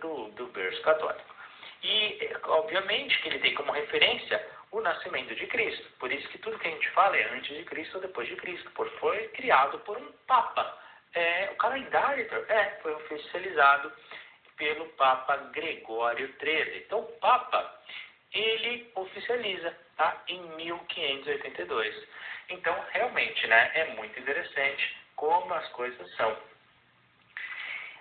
do berço católico. E, obviamente, que ele tem como referência o nascimento de Cristo. Por isso que tudo que a gente fala é antes de Cristo ou depois de Cristo, porque foi criado por um Papa. O calendário foi oficializado pelo Papa Gregório XIII. Então, o Papa, ele oficializa, tá? Em 1582. Então, realmente, né, é muito interessante como as coisas são.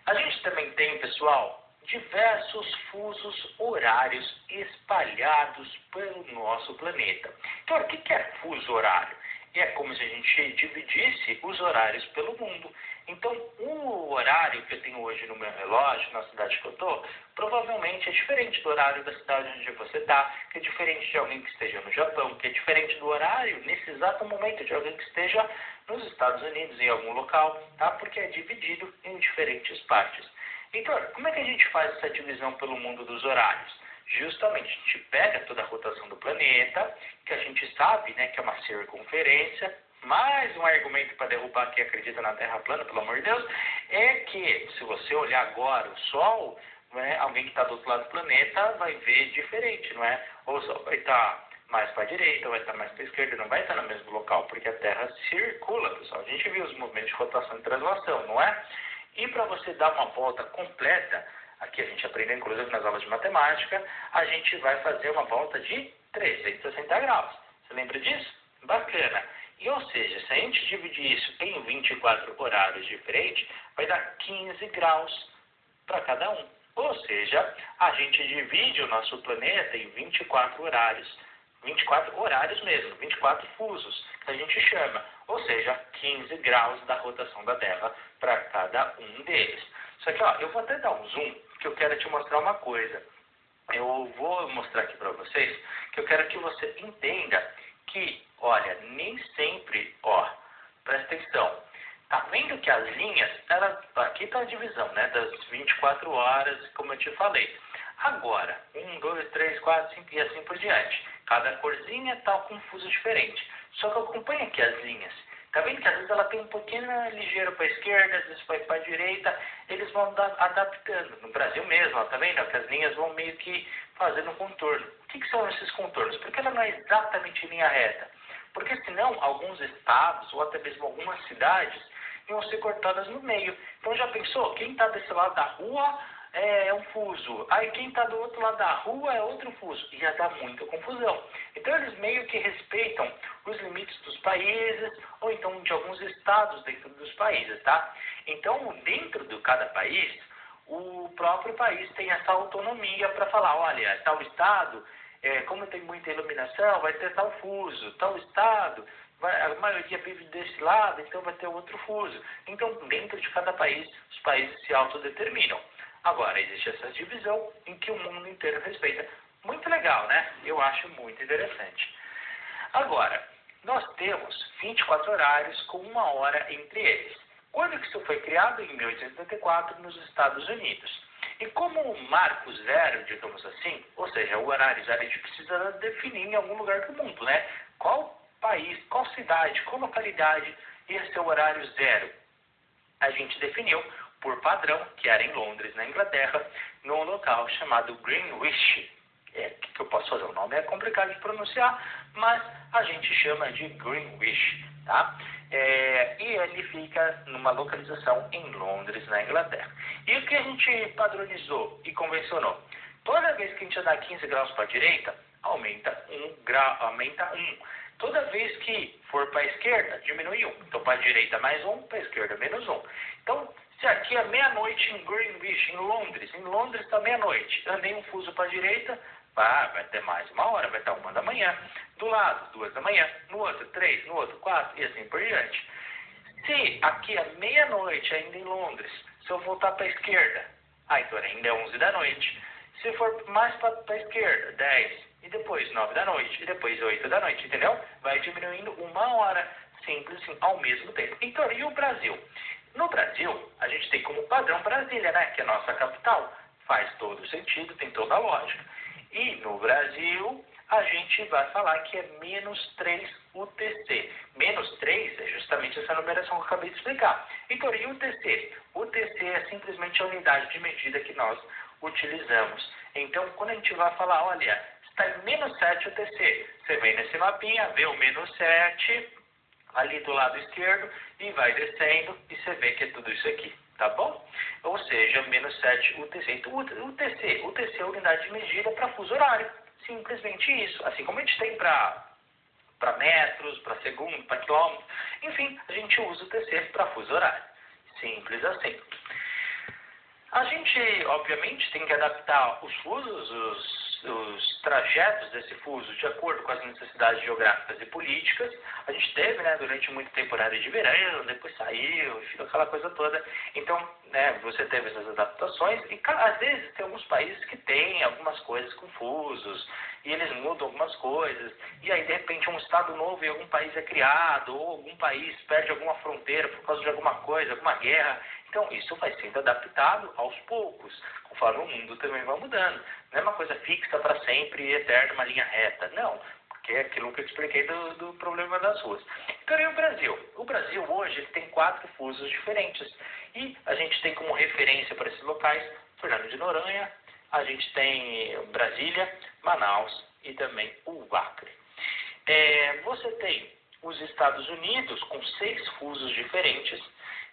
A gente também tem, pessoal, diversos fusos horários espalhados pelo nosso planeta. Então, o que é fuso horário? É como se a gente dividisse os horários pelo mundo. Então, o horário que eu tenho hoje no meu relógio, na cidade que eu estou, provavelmente é diferente do horário da cidade onde você está, que é diferente de alguém que esteja no Japão, que é diferente do horário, nesse exato momento, de alguém que esteja nos Estados Unidos, em algum local, tá? Porque é dividido em diferentes partes. Então, como é que a gente faz essa divisão pelo mundo dos horários? Justamente, a gente pega toda a rotação do planeta, que a gente sabe, né, que é uma circunferência. Mais um argumento para derrubar quem acredita na Terra plana, pelo amor de Deus, é que, se você olhar agora o Sol, não é, alguém que está do outro lado do planeta vai ver diferente, não é? Ou o Sol vai estar mais para a direita, vai estar mais para a esquerda, não vai estar no mesmo local, porque a Terra circula, pessoal. A gente viu os movimentos de rotação e translação, não é? E para você dar uma volta completa, aqui a gente aprendeu inclusive nas aulas de matemática, a gente vai fazer uma volta de 360 graus. Você lembra disso? Bacana. E, ou seja, se a gente dividir isso em 24 horários diferentes, vai dar 15 graus para cada um. Ou seja, a gente divide o nosso planeta em 24 horários. 24 horários mesmo, 24 fusos, que a gente chama. Ou seja, 15 graus da rotação da Terra para cada um deles. Só que, ó, eu vou até dar um zoom, que eu quero te mostrar uma coisa. Eu vou mostrar aqui para vocês, que eu quero que você entenda que, olha, nem sempre, ó, presta atenção. Tá vendo que as linhas, aqui está a divisão, né, das 24 horas, como eu te falei. Agora, 1, 2, 3, 4, 5 e assim por diante. Cada corzinha está com um fuso diferente. Só que acompanha aqui as linhas. Tá vendo que às vezes ela tem um pouquinho ligeiro para a esquerda, às vezes vai para a direita, eles vão adaptando. No Brasil mesmo, ó, tá vendo que as linhas vão meio que fazendo um contorno. O que são esses contornos? Porque ela não é exatamente em linha reta. Porque senão alguns estados ou até mesmo algumas cidades iam ser cortadas no meio. Então já pensou? Quem está desse lado da rua é um fuso. Aí quem está do outro lado da rua é outro fuso. Ia dar muita confusão. Então eles meio que respeitam os limites dos países ou então de alguns estados dentro dos países, tá? Então dentro de cada país, o próprio país tem essa autonomia para falar, olha, tal estado, como tem muita iluminação, vai ter tal fuso, tal estado, a maioria vive desse lado, então vai ter outro fuso. Então dentro de cada país, os países se autodeterminam. Agora, existe essa divisão em que o mundo inteiro respeita. Muito legal, né? Eu acho muito interessante. Agora, nós temos 24 horários com 1 hora entre eles. Quando que isso foi criado? Em 1884, nos Estados Unidos. E como o marco zero, digamos assim, ou seja, o horário zero, a gente precisa definir em algum lugar do mundo, né? Qual país, qual cidade, qual localidade ia ser o horário zero? A gente definiu por padrão, que era em Londres, na Inglaterra, num local chamado Greenwich. Que eu posso fazer? O nome é complicado de pronunciar, mas a gente chama de Greenwich, tá? E ele fica numa localização em Londres, na Inglaterra. E o que a gente padronizou e convencionou? Toda vez que a gente dá 15 graus para a direita, aumenta 1 grau, aumenta 1. Toda vez que for para a esquerda, diminui 1. Então, para a direita mais 1, para a esquerda menos 1. Então, se aqui é meia-noite em Greenwich, em Londres está meia-noite, andei um fuso para a direita, vai ter mais 1 hora, vai estar 1 da manhã. Do lado, 2 da manhã, no outro 3, no outro 4 e assim por diante. Se aqui é meia-noite ainda em Londres, se eu voltar para a esquerda, então ainda é 11 da noite. Se for mais para a esquerda, 10, e depois 9 da noite, e depois 8 da noite, entendeu? Vai diminuindo 1 hora, simples assim, ao mesmo tempo. Então, e o Brasil? No Brasil, a gente tem como padrão Brasília, né? Que é a nossa capital. Faz todo sentido, tem toda a lógica. E no Brasil, a gente vai falar que é -3 UTC. -3 é justamente essa numeração que eu acabei de explicar. Então, e UTC? UTC é simplesmente a unidade de medida que nós utilizamos. Então, quando a gente vai falar, olha, está em -7 o TC, você vem nesse mapinha, vê o -7 ali do lado esquerdo e vai descendo e você vê que é tudo isso aqui, tá bom? Ou seja, -7 UTC. Então, o TC é a unidade de medida para fuso horário. Simplesmente isso. Assim como a gente tem para metros, para segundo, para quilômetros, enfim, a gente usa o TC para fuso horário. Simples assim. A gente, obviamente, tem que adaptar os fusos, os trajetos desse fuso de acordo com as necessidades geográficas e políticas. A gente teve, né, durante muito tempo horário de verão, depois saiu, aquela coisa toda. Então, né, você teve essas adaptações e às vezes tem alguns países que têm algumas coisas confusos e eles mudam algumas coisas. E aí, de repente, um estado novo em algum país é criado ou algum país perde alguma fronteira por causa de alguma coisa, alguma guerra. Então, isso vai sendo adaptado aos poucos, conforme o mundo também vai mudando. Não é uma coisa fixa para sempre e eterna, uma linha reta. Não, porque é aquilo que eu expliquei do problema das ruas. Então, e o Brasil? O Brasil, hoje, ele tem 4 fusos diferentes. E a gente tem como referência para esses locais Fernando de Noronha, a gente tem Brasília, Manaus e também o Acre. Você tem os Estados Unidos com 6 fusos diferentes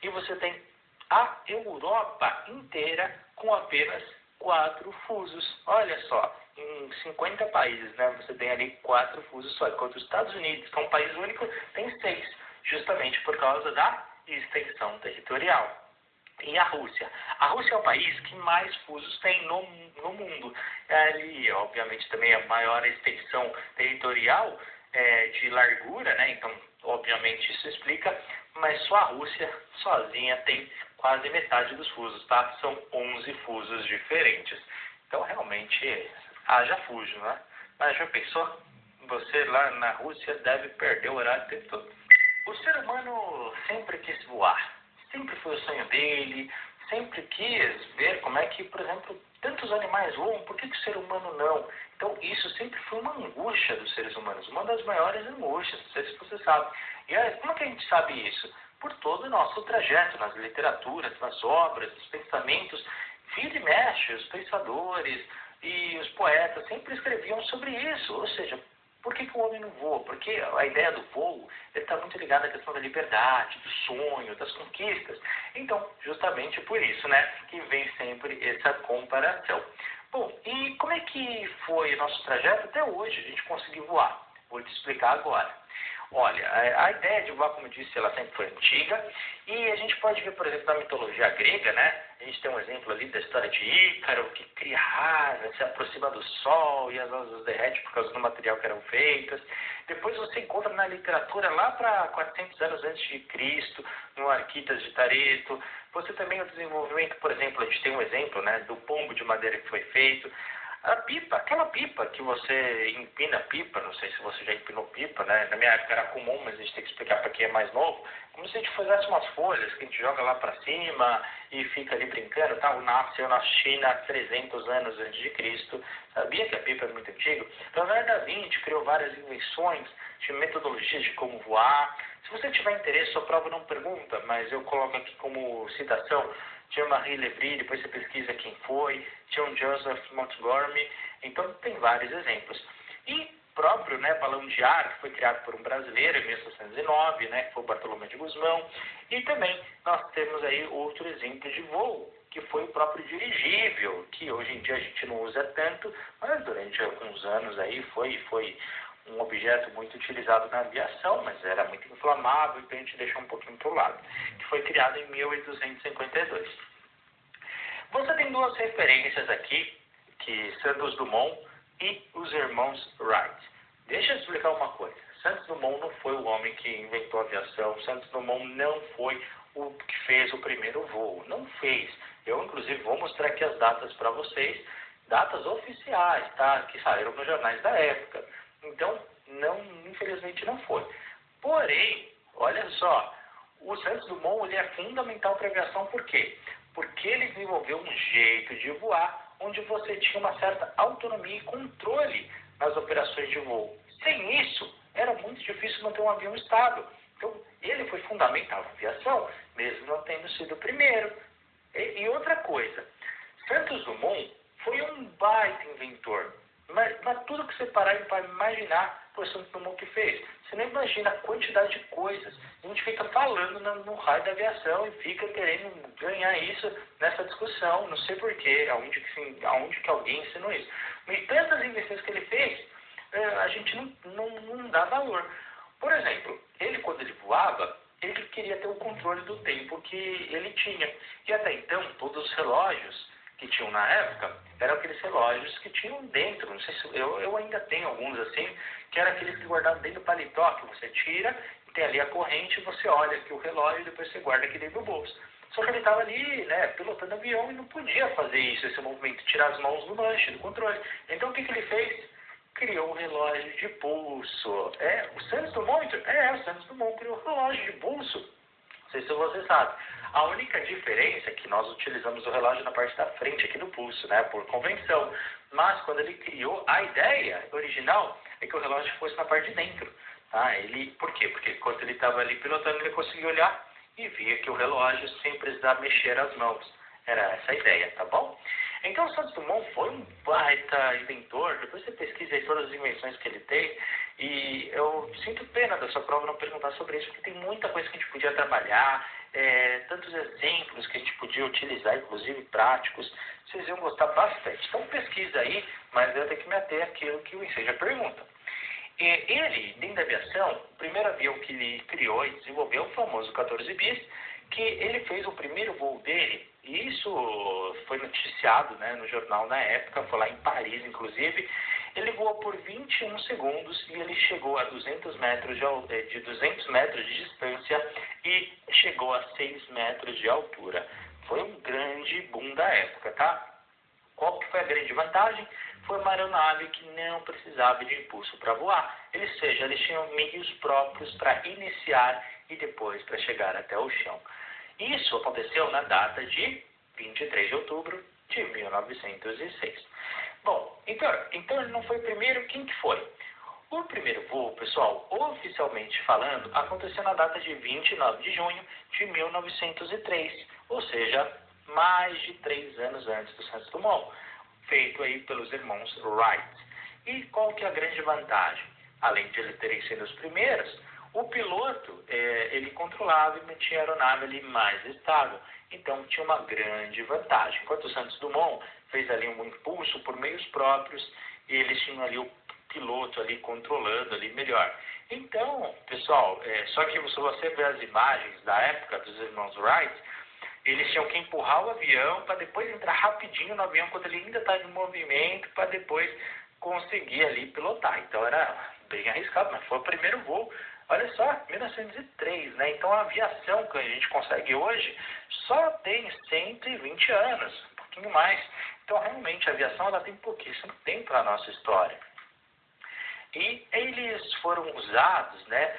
e você tem a Europa inteira com apenas 4 fusos. Olha só, em 50 países, né, você tem ali 4 fusos só, enquanto os Estados Unidos, que é um país único, tem 6, justamente por causa da extensão territorial. E a Rússia? A Rússia é o país que mais fusos tem no mundo. Ali, obviamente, também a maior extensão territorial de largura, né? Então, obviamente, isso explica, mas só a Rússia sozinha tem quase metade dos fusos, tá? São 11 fusos diferentes. Então, realmente, haja fuso, né? Mas já pensou? Você lá na Rússia deve perder o horário o tempo todo. O ser humano sempre quis voar. Sempre foi o sonho dele, sempre quis ver como é que, por exemplo, tantos animais voam, por que o ser humano não? Então, isso sempre foi uma angústia dos seres humanos, uma das maiores angústias, não sei se você sabe. E aí, como é que a gente sabe isso? Por todo o nosso trajeto, nas literaturas, nas obras, nos pensamentos. Vira e mexe, os pensadores e os poetas sempre escreviam sobre isso, ou seja, por que o homem não voa? Porque a ideia do voo está muito ligada à questão da liberdade, do sonho, das conquistas. Então, justamente por isso, né, que vem sempre essa comparação. Bom, e como é que foi o nosso trajeto até hoje? A gente conseguiu voar. Vou te explicar agora. Olha, a ideia de voar, como eu disse, ela sempre foi antiga. E a gente pode ver, por exemplo, na mitologia grega, né? A gente tem um exemplo ali da história de Ícaro, que cria asas, se aproxima do sol e as asas derretem por causa do material que eram feitas. Depois você encontra na literatura, lá para 400 anos antes de Cristo, no Arquitas de Tareto. Você também o desenvolvimento, por exemplo, a gente tem um exemplo, né, do pombo de madeira que foi feito. A pipa, aquela pipa que você empina pipa, não sei se você já empinou pipa, né? Na minha época era comum, mas a gente tem que explicar para quem é mais novo. Como se a gente fizesse umas folhas que a gente joga lá para cima e fica ali brincando, tá? Nasceu na China há 300 anos antes de Cristo. Sabia que a pipa é muito antiga? Leonardo da Vinci criou várias invenções de metodologias de como voar. Se você tiver interesse, a prova não pergunta, mas eu coloco aqui como citação Jean-Marie Le Bris, depois você pesquisa quem foi, John Joseph Montgomery, então tem vários exemplos. E próprio, né, balão de ar, que foi criado por um brasileiro em 1609, né, que foi o Bartolomé de Gusmão, e também nós temos aí outro exemplo de voo, que foi o próprio dirigível, que hoje em dia a gente não usa tanto, mas durante alguns anos aí foi um objeto muito utilizado na aviação, mas era muito inflamável, então a gente deixou um pouquinho para o lado, que foi criado em 1852. Você tem 2 referências aqui, que Santos Dumont e os irmãos Wright. Deixa eu explicar uma coisa. Santos Dumont não foi o homem que inventou a aviação, Santos Dumont não foi o que fez o primeiro voo, não fez. Eu, inclusive, vou mostrar aqui as datas para vocês, datas oficiais, tá? Que saíram nos jornais da época. Então, não, infelizmente não foi. Porém, olha só, o Santos Dumont ele é fundamental para a aviação, por quê? Porque ele desenvolveu um jeito de voar onde você tinha uma certa autonomia e controle nas operações de voo. Sem isso, era muito difícil manter um avião estável. Então, ele foi fundamental na aviação, mesmo não tendo sido o primeiro. E outra coisa, Santos Dumont foi um baita inventor. Mas tudo que você parar para imaginar, foi o Santos Dumont que fez. Você não imagina a quantidade de coisas. A gente fica falando no raio da aviação e fica querendo ganhar isso nessa discussão. Não sei porquê, aonde que alguém ensinou isso. E tantas invenções que ele fez, a gente não dá valor. Por exemplo, ele quando ele voava, ele queria ter o controle do tempo que ele tinha. E até então, todos os relógios que tinham na época, eram aqueles relógios que tinham dentro, não sei se eu ainda tenho alguns assim, que eram aqueles que guardavam dentro do paletó, que você tira, tem ali a corrente, você olha aqui o relógio e depois você guarda aqui dentro do bolso. Só que ele estava ali, né, pilotando avião e não podia fazer isso, esse movimento, tirar as mãos do manche, do controle. Então o que ele fez? Criou um relógio de pulso. O Santos Dumont? O Santos Dumont criou um relógio de pulso. Não sei se você sabe. A única diferença é que nós utilizamos o relógio na parte da frente aqui do pulso, né, por convenção. Mas quando ele criou, a ideia original é que o relógio fosse na parte de dentro. Tá? Por quê? Porque enquanto ele estava ali pilotando, ele conseguia olhar e via que o relógio sem precisar mexer as mãos. Era essa a ideia, tá bom? Então o Santos Dumont foi um baita inventor. Depois você pesquisa aí todas as invenções que ele tem. E eu sinto pena da sua prova não perguntar sobre isso, porque tem muita coisa que a gente podia trabalhar, tantos exemplos que a gente podia utilizar, inclusive práticos. Vocês iam gostar bastante. Então pesquisa aí, mas eu tenho que me ater àquilo que o Enseja pergunta. Ele, dentro da aviação, o primeiro avião que ele criou e desenvolveu, o famoso 14 bis, que ele fez o primeiro voo dele, e isso foi noticiado, né, no jornal na época, foi lá em Paris, inclusive. Ele voou por 21 segundos e ele chegou a 200 metros de 200 metros de distância e chegou a 6 metros de altura. Foi um grande boom da época, tá? Qual que foi a grande vantagem? Foi uma aeronave que não precisava de impulso para voar. Ou seja, eles tinham meios próprios para iniciar e depois para chegar até o chão. Isso aconteceu na data de 23 de outubro de 1906. Bom, então ele não foi o primeiro, quem que foi? O primeiro voo, pessoal, oficialmente falando, aconteceu na data de 29 de junho de 1903, ou seja, mais de 3 anos antes do Santos Dumont, feito aí pelos irmãos Wright. E qual que é a grande vantagem? Além de eles terem sido os primeiros, o piloto, ele controlava e mantinha a aeronave ali mais estável. Então, tinha uma grande vantagem. Enquanto o Santos Dumont fez ali um impulso por meios próprios, eles tinham ali o piloto ali controlando ali melhor. Então, pessoal, só que se você ver as imagens da época dos irmãos Wright, eles tinham que empurrar o avião para depois entrar rapidinho no avião quando ele ainda está em movimento, para depois conseguir ali pilotar. Então era bem arriscado, mas foi o primeiro voo. Olha só, 1903, né? Então a aviação que a gente consegue hoje só tem 120 anos, um pouquinho mais. Então realmente a aviação ela tem pouquíssimo tempo na nossa história. E eles foram usados, né,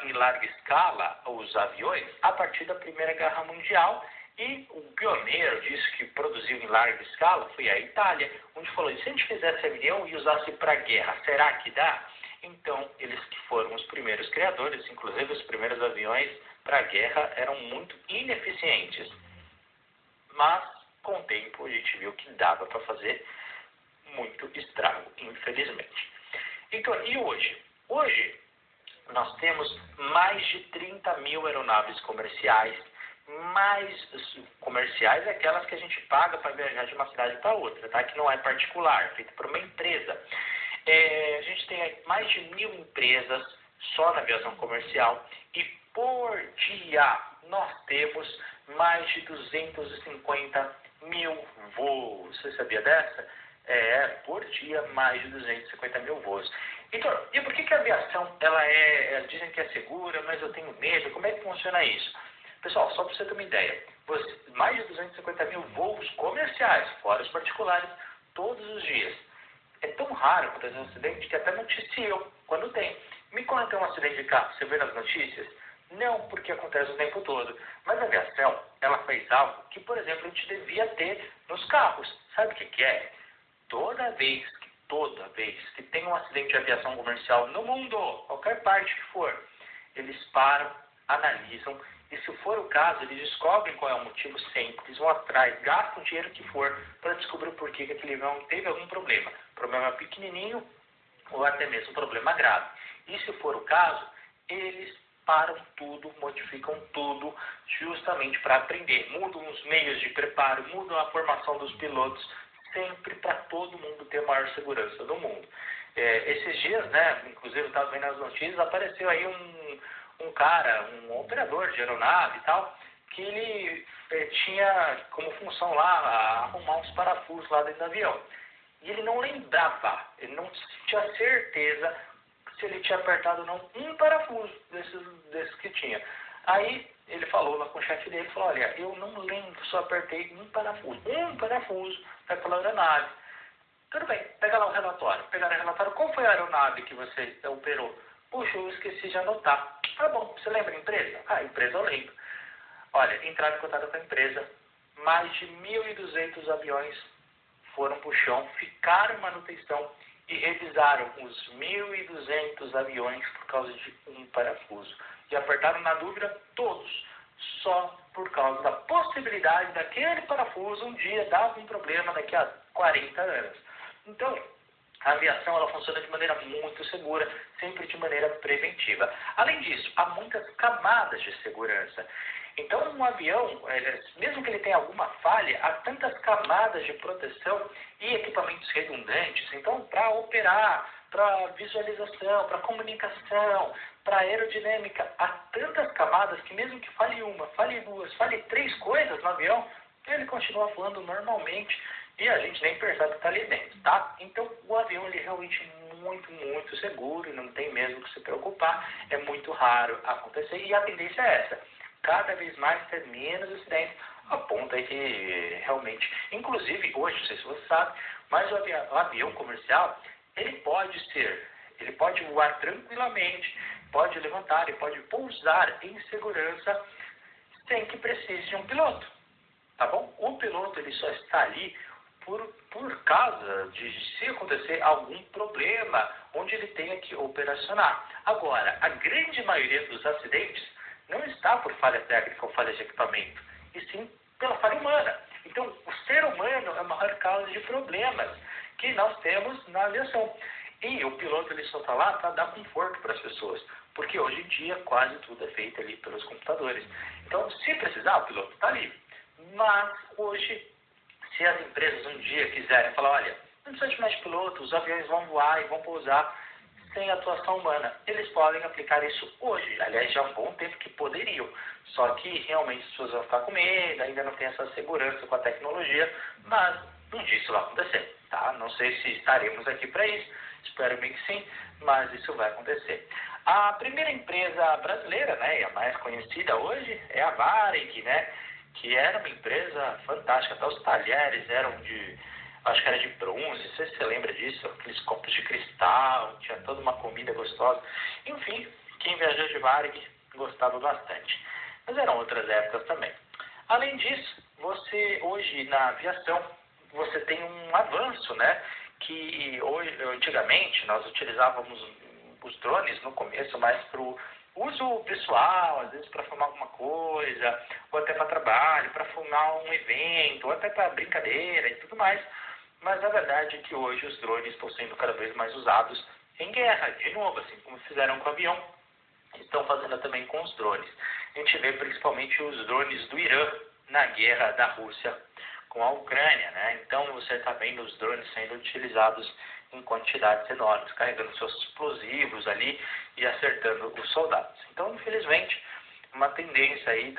em larga escala, os aviões, a partir da Primeira Guerra Mundial. E o pioneiro disso que produziu em larga escala foi a Itália, onde falou, se a gente fizesse avião e usasse para guerra, será que dá? Então, eles que foram os primeiros criadores, inclusive os primeiros aviões para guerra eram muito ineficientes. Mas, com o tempo, a gente viu que dava para fazer muito estrago, infelizmente. Então, e hoje? Hoje, nós temos mais de 30 mil aeronaves comerciais. Mais comerciais é aquelas que a gente paga para viajar de uma cidade para outra, tá? Que não é particular, feita por uma empresa. A gente tem mais de 1.000 empresas só na aviação comercial e por dia nós temos mais de 250 mil voos. Você sabia dessa? Por dia mais de 250 mil voos. Então, e por que a aviação, dizem que é segura, mas eu tenho medo? Como é que funciona isso? Pessoal, só para você ter uma ideia, mais de 250 mil voos comerciais, fora os particulares, todos os dias. É tão raro acontecer um acidente que até noticiam quando tem. Me conta um acidente de carro, você vê nas notícias? Não, porque acontece o tempo todo. Mas a aviação, ela fez algo que, por exemplo, a gente devia ter nos carros. Sabe o que é? Toda vez que tem um acidente de aviação comercial no mundo, qualquer parte que for, eles param, analisam E se for o caso, eles descobrem qual é o motivo sempre, eles vão atrás, gastam o dinheiro que for para descobrir o porquê que aquele avião teve algum problema. Problema pequenininho ou até mesmo problema grave. E se for o caso, eles param tudo, modificam tudo, justamente para aprender. Mudam os meios de preparo, mudam a formação dos pilotos, sempre para todo mundo ter a maior segurança do mundo. Esses dias, né, inclusive eu estava vendo as notícias, apareceu aí um cara, um operador de aeronave e tal, que ele tinha como função lá arrumar uns parafusos lá dentro do avião. E ele não lembrava, ele não tinha certeza se ele tinha apertado ou não um parafuso desses que tinha. Aí ele falou lá com o chefe dele, falou, olha, eu não lembro se eu apertei um parafuso daquela aeronave. Tudo bem, pega lá o relatório. Pegaram o relatório, qual foi a aeronave que você operou? Puxa, eu esqueci de anotar. Tá bom, você lembra a empresa? A empresa eu lembro. Olha, entraram em contato com a empresa, mais de 1.200 aviões foram para o chão, ficaram em manutenção e revisaram os 1.200 aviões por causa de um parafuso. E apertaram na dúvida todos, só por causa da possibilidade daquele parafuso um dia dar um problema daqui a 40 anos. Então, a aviação ela funciona de maneira muito segura, sempre de maneira preventiva. Além disso, há muitas camadas de segurança. Então, um avião, mesmo que ele tenha alguma falha, há tantas camadas de proteção e equipamentos redundantes. Então, para operar, para visualização, para comunicação, para aerodinâmica, há tantas camadas que mesmo que fale uma, fale duas, fale três coisas no avião, ele continua voando normalmente e a gente nem percebe que está ali dentro, tá? Então, o avião ele é realmente muito seguro, não tem mesmo que se preocupar, é muito raro acontecer e a tendência é essa. Cada vez mais ter menos acidentes, a ponto é que realmente, inclusive hoje, não sei se você sabe, mas o avião comercial, ele pode voar tranquilamente, pode levantar e pode pousar em segurança sem que precise de um piloto, tá bom? O piloto ele só está ali por causa de se acontecer algum problema onde ele tenha que operacionar. Agora, a grande maioria dos acidentes não está por falha técnica ou falha de equipamento, e sim pela falha humana. Então, o ser humano é a maior causa de problemas que nós temos na aviação. E o piloto ele só está lá para dar conforto para as pessoas, porque hoje em dia quase tudo é feito ali pelos computadores. Então, se precisar, o piloto está ali. Mas hoje, se as empresas um dia quiserem falar, olha, não precisa de mais piloto, os aviões vão voar e vão pousar sem atuação humana, eles podem aplicar isso hoje. Aliás, já há um bom tempo que poderiam. Só que realmente as pessoas vão ficar com medo, ainda não tem essa segurança com a tecnologia, mas um dia isso vai acontecer, tá? Não sei se estaremos aqui para isso, espero bem que sim, mas isso vai acontecer. A primeira empresa brasileira, né, e a mais conhecida hoje, é a Varig, né, que era uma empresa fantástica, até os talheres eram acho que era de bronze, não sei se você lembra disso, aqueles copos de cristal, tinha toda uma comida gostosa. Enfim, quem viajou de Varig gostava bastante. Mas eram outras épocas também. Além disso, você hoje na aviação, você tem um avanço, né? Que hoje, antigamente nós utilizávamos os drones no começo mais para o uso pessoal, às vezes para filmar alguma coisa, ou até para trabalho, para filmar um evento, ou até para brincadeira e tudo mais. Mas a verdade é que hoje os drones estão sendo cada vez mais usados em guerra, de novo, assim como fizeram com o avião, estão fazendo também com os drones. A gente vê principalmente os drones do Irã na guerra da Rússia com a Ucrânia, né? Então você está vendo os drones sendo utilizados em quantidades enormes, carregando seus explosivos ali e acertando os soldados. Então, infelizmente, uma tendência aí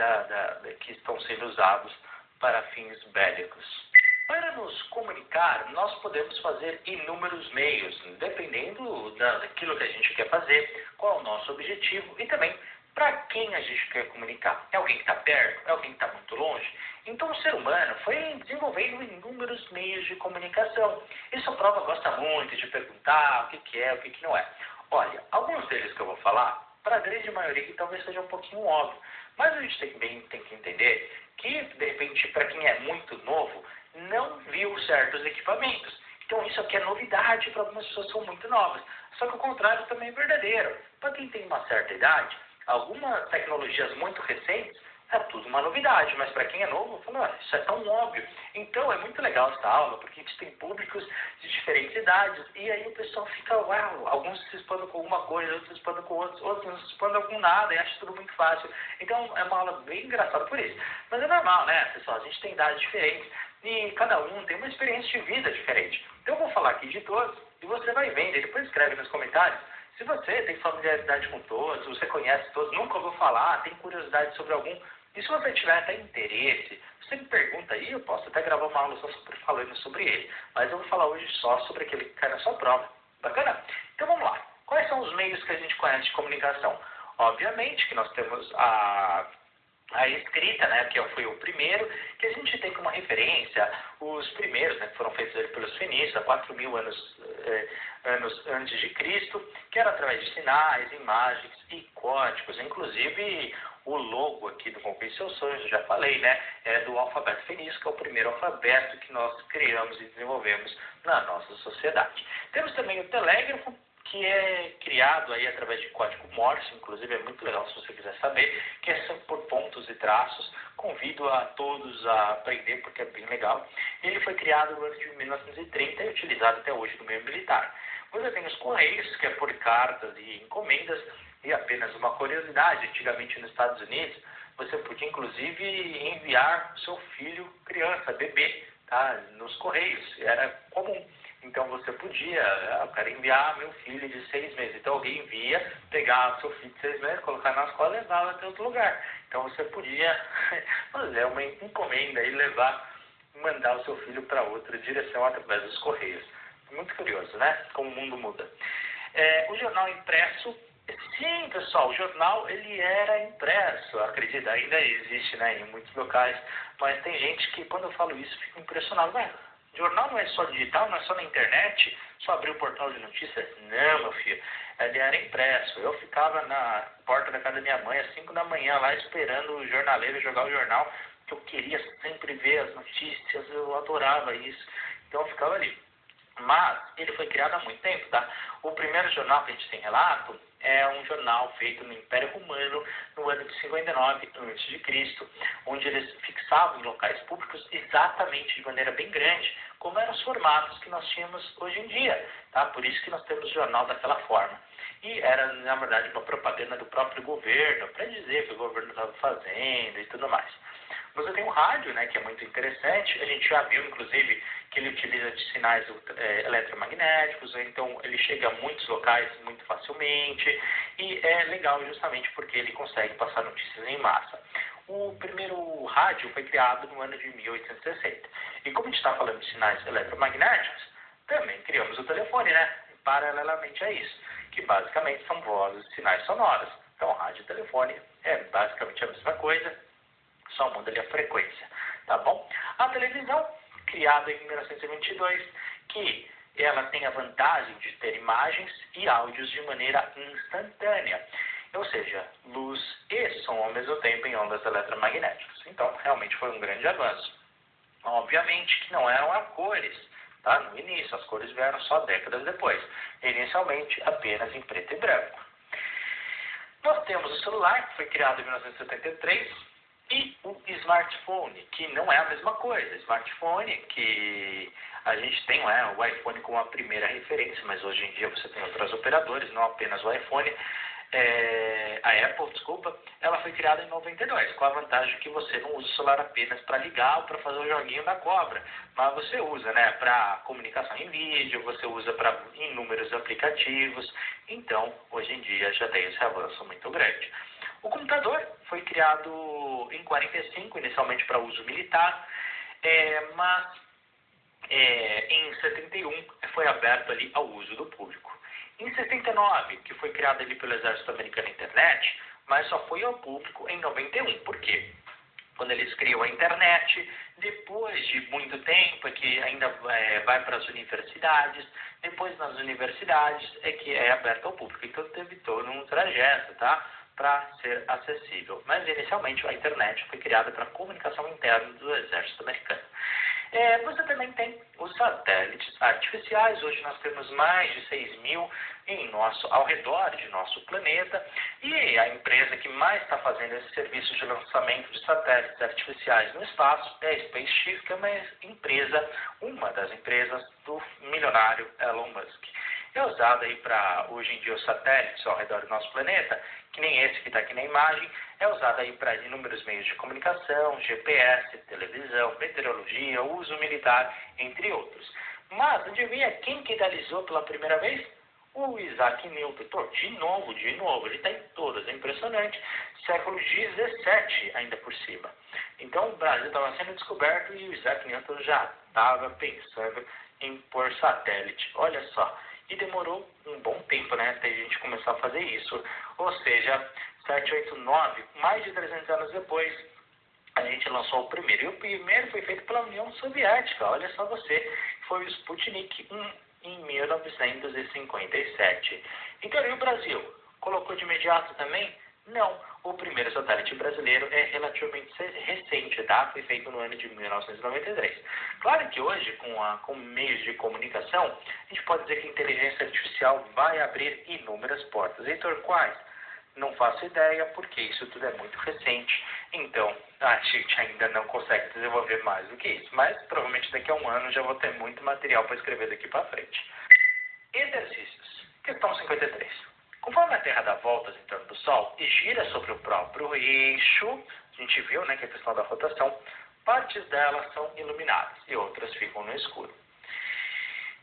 que estão sendo usados para fins bélicos. Para nos comunicar, nós podemos fazer inúmeros meios, dependendo daquilo que a gente quer fazer, qual é o nosso objetivo e também para quem a gente quer comunicar. É alguém que está perto? É alguém que está muito longe? Então o ser humano foi desenvolvendo inúmeros meios de comunicação. Isso a prova gosta muito de perguntar o que é, o que não é. Olha, alguns deles que eu vou falar, para a grande maioria que talvez seja um pouquinho óbvio, mas a gente tem que entender que, de repente, para quem é muito novo, não viu certos equipamentos. Então isso aqui é novidade para algumas pessoas que são muito novas. Só que o contrário também é verdadeiro. Para quem tem uma certa idade, Algumas tecnologias muito recentes é tudo uma novidade, mas para quem é novo, fala, isso é tão óbvio. Então é muito legal essa aula, porque a gente tem públicos de diferentes idades, e aí o pessoal fica, uau, alguns se expandam com alguma coisa, outros se expandam com outros não se expandam com nada, e acham tudo muito fácil. Então é uma aula bem engraçada por isso. Mas é normal, né, pessoal? A gente tem idades diferentes, e cada um tem uma experiência de vida diferente. Então eu vou falar aqui de todos, e você vai vendo, e depois escreve nos comentários. Se você tem familiaridade com todos, você conhece todos, nunca ouviu falar, tem curiosidade sobre algum, e se você tiver até interesse, você me pergunta aí, eu posso até gravar uma aula só falando sobre ele. Mas eu vou falar hoje só sobre aquele que cai na sua prova. Bacana? Então vamos lá. Quais são os meios que a gente conhece de comunicação? Obviamente que nós temos a escrita, né, que foi o primeiro, que a gente tem como referência os primeiros, né, que foram feitos pelos fenícios há 4.000 anos antes de Cristo, que era através de sinais, imagens e códigos. Inclusive, o logo aqui do Conquiste Seus Sonhos, eu já falei, né, é do alfabeto fenício, que é o primeiro alfabeto que nós criamos e desenvolvemos na nossa sociedade. Temos também o telégrafo, que é criado aí através de código Morse, inclusive é muito legal se você quiser saber, que é sempre por pontos e traços. Convido a todos a aprender porque é bem legal. Ele foi criado no ano de 1930 e utilizado até hoje no meio militar. Você tem os correios, que é por cartas e encomendas, e apenas uma curiosidade, antigamente nos Estados Unidos, você podia inclusive enviar seu filho, criança, bebê, tá, nos correios, era comum. Então você podia, eu quero enviar meu filho de 6 meses. Então alguém envia, pegar seu filho de 6 meses, colocar na escola e levar até outro lugar. Então você podia fazer uma encomenda e mandar o seu filho para outra direção através dos correios. Muito curioso, né? Como o mundo muda. O jornal impresso, sim, pessoal, o jornal ele era impresso, acredita, ainda existe, né, em muitos locais, mas tem gente que quando eu falo isso fica impressionado, né? Jornal não é só digital, não é só na internet, só abrir o portal de notícias. Não, meu filho, ele era impresso. Eu ficava na porta da casa da minha mãe às 5 da manhã lá esperando o jornaleiro jogar o jornal, que eu queria sempre ver as notícias, eu adorava isso. Então eu ficava ali. Mas ele foi criado há muito tempo, tá? O primeiro jornal que a gente tem relato é um jornal feito no Império Romano no ano de 59 a.C., onde eles fixavam em locais públicos exatamente de maneira bem grande, como eram os formatos que nós tínhamos hoje em dia, tá? Por isso que nós temos o jornal daquela forma. E era, na verdade, uma propaganda do próprio governo, para dizer que o governo estava fazendo e tudo mais. Você tem o rádio, né, que é muito interessante. A gente já viu, inclusive, que ele utiliza de sinais eletromagnéticos, então ele chega a muitos locais muito facilmente, e é legal justamente porque ele consegue passar notícias em massa. O primeiro rádio foi criado no ano de 1860. E como a gente está falando de sinais eletromagnéticos, também criamos o telefone, né, paralelamente a isso, que basicamente são vozes e sinais sonoros. Então, rádio e telefone é basicamente a mesma coisa, só muda ali a frequência, tá bom? A televisão, criada em 1922, que ela tem a vantagem de ter imagens e áudios de maneira instantânea, ou seja, luz e som ao mesmo tempo em ondas eletromagnéticas. Então, realmente foi um grande avanço. Obviamente que não eram a cores, tá? No início, as cores vieram só décadas depois, inicialmente apenas em preto e branco. Nós temos o celular, que foi criado em 1973, e o smartphone, que não é a mesma coisa. Smartphone, que a gente tem o iPhone como a primeira referência, mas hoje em dia você tem outros operadores, não apenas o iPhone. A Apple, desculpa, ela foi criada em 92, com a vantagem que você não usa o celular apenas para ligar ou para fazer o joguinho da cobra, mas você usa, né, para comunicação em vídeo, você usa para inúmeros aplicativos. Então, hoje em dia já tem esse avanço muito grande. O computador foi criado em 45, inicialmente para uso militar, mas em 71 foi aberto ali ao uso do público. Em 79, que foi criado ali pelo Exército Americano a internet, mas só foi ao público em 91. Por quê? Quando eles criam a internet, depois de muito tempo, é que ainda vai para as universidades, depois nas universidades é que é aberto ao público. Então teve todo um trajeto, tá? Para ser acessível. Mas inicialmente a internet foi criada para comunicação interna do Exército Americano. Você também tem os satélites artificiais. Hoje nós temos mais de 6 mil ao redor de nosso planeta, e a empresa que mais está fazendo esse serviço de lançamento de satélites artificiais no espaço é a SpaceX, que é uma das empresas do milionário Elon Musk. É usada aí para, hoje em dia, os satélites ao redor do nosso planeta, que nem esse que está aqui na imagem, é usada aí para inúmeros meios de comunicação, GPS, televisão, meteorologia, uso militar, entre outros. Mas adivinha quem que idealizou pela primeira vez? O Isaac Newton. De novo, ele está em todas, é impressionante. Século XVII ainda por cima. Então o Brasil estava sendo descoberto e o Isaac Newton já estava pensando em pôr satélite. Olha só. E demorou um bom tempo, né, até a gente começar a fazer isso. Ou seja, 7, 8, 9, mais de 300 anos depois, a gente lançou o primeiro. E o primeiro foi feito pela União Soviética, olha só você, foi o Sputnik 1 em 1957. Então, e o Brasil? Colocou de imediato também? Não. O primeiro satélite brasileiro é relativamente recente, tá? Foi feito no ano de 1993. Claro que hoje, com meios de comunicação, a gente pode dizer que a inteligência artificial vai abrir inúmeras portas. Heitor, quais? Não faço ideia, porque isso tudo é muito recente. Então, a gente ainda não consegue desenvolver mais do que isso. Mas, provavelmente, daqui a um ano já vou ter muito material para escrever daqui para frente. Exercícios. Questão 53. Conforme a Terra dá voltas em torno do Sol e gira sobre o próprio eixo, a gente viu, né, que a questão da rotação, partes delas são iluminadas e outras ficam no escuro.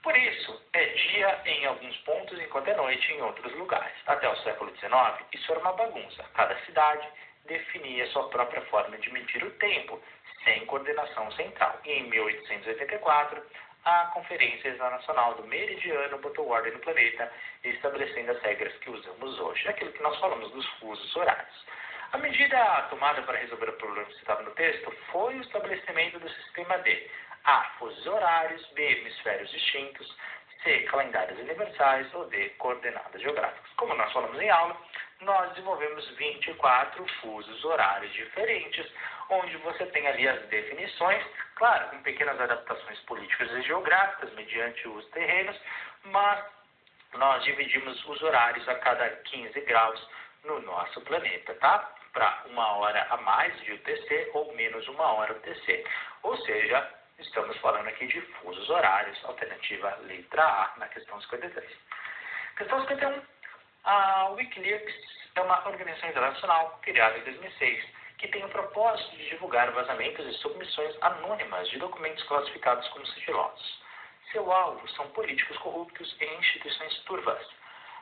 Por isso, é dia em alguns pontos, enquanto é noite em outros lugares. Até o século XIX, isso era uma bagunça. Cada cidade definia sua própria forma de medir o tempo, sem coordenação central. E em 1884, a Conferência Internacional do Meridiano botou ordem no planeta, estabelecendo as regras que usamos hoje. É aquilo que nós falamos dos fusos horários. A medida tomada para resolver o problema citado no texto foi o estabelecimento do sistema D. A. Fusos horários, B. Hemisférios distintos, C. Calendários universais ou D. Coordenadas geográficas. Como nós falamos em aula, nós desenvolvemos 24 fusos horários diferentes, onde você tem ali as definições, claro, com pequenas adaptações políticas e geográficas, mediante os terrenos, mas nós dividimos os horários a cada 15 graus no nosso planeta, tá? Para 1 hora a mais de UTC ou menos 1 hora UTC. Ou seja, estamos falando aqui de fusos horários, alternativa letra A, na questão 53. Questão 51. A Wikileaks é uma organização internacional criada em 2006, que tem o propósito de divulgar vazamentos e submissões anônimas de documentos classificados como sigilosos. Seu alvo são políticos corruptos e instituições turvas.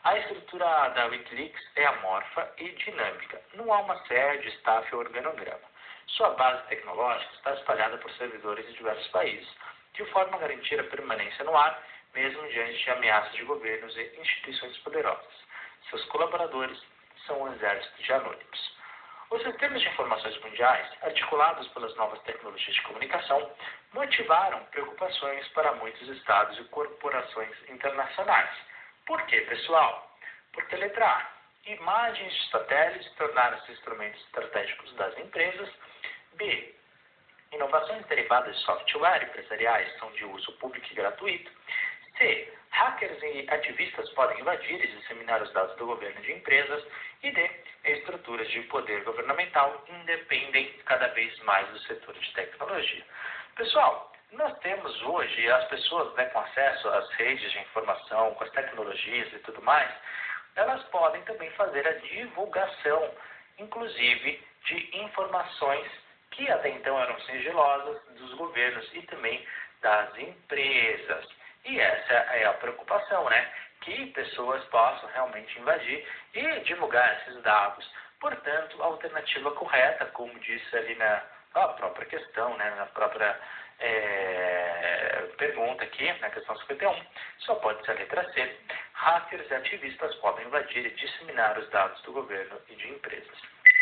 A estrutura da Wikileaks é amorfa e dinâmica. Não há uma sede, staff ou organograma. Sua base tecnológica está espalhada por servidores de diversos países, de forma a garantir a permanência no ar, mesmo diante de ameaças de governos e instituições poderosas. Seus colaboradores são um exército de anônimos. Os sistemas de informações mundiais, articulados pelas novas tecnologias de comunicação, motivaram preocupações para muitos estados e corporações internacionais. Por quê, pessoal? Porque, letra A, imagens de satélites tornaram-se instrumentos estratégicos das empresas. B, inovações derivadas de software empresariais são de uso público e gratuito. C, hackers e ativistas podem invadir e disseminar os dados do governo de empresas. E D, estruturas de poder governamental independem cada vez mais do setor de tecnologia. Pessoal, nós temos hoje as pessoas, né, com acesso às redes de informação, com as tecnologias e tudo mais, elas podem também fazer a divulgação, inclusive, de informações que até então eram sigilosas dos governos e também das empresas. E essa é a preocupação, né? Que pessoas possam realmente invadir e divulgar esses dados. Portanto, a alternativa correta, como disse ali na própria questão, né, na própria pergunta aqui, na questão 51, só pode ser a letra C. Hackers e ativistas podem invadir e disseminar os dados do governo e de empresas.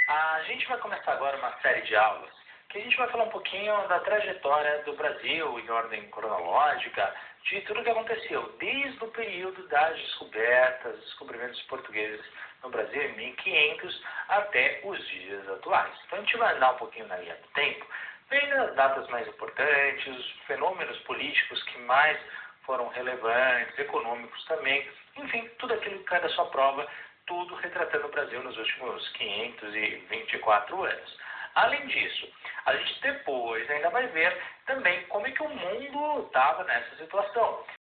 A gente vai começar agora uma série de aulas que a gente vai falar um pouquinho da trajetória do Brasil em ordem cronológica, de tudo que aconteceu desde o período das descobertas, descobrimentos portugueses no Brasil em 1500 até os dias atuais. Então a gente vai andar um pouquinho na linha do tempo vem das datas mais importantes, os fenômenos políticos que mais foram relevantes, econômicos também, enfim, tudo aquilo que cai da sua prova, tudo retratando o Brasil nos últimos 524 anos. Além disso, a gente depois ainda vai ver também como é que o mundo estava nessa situação.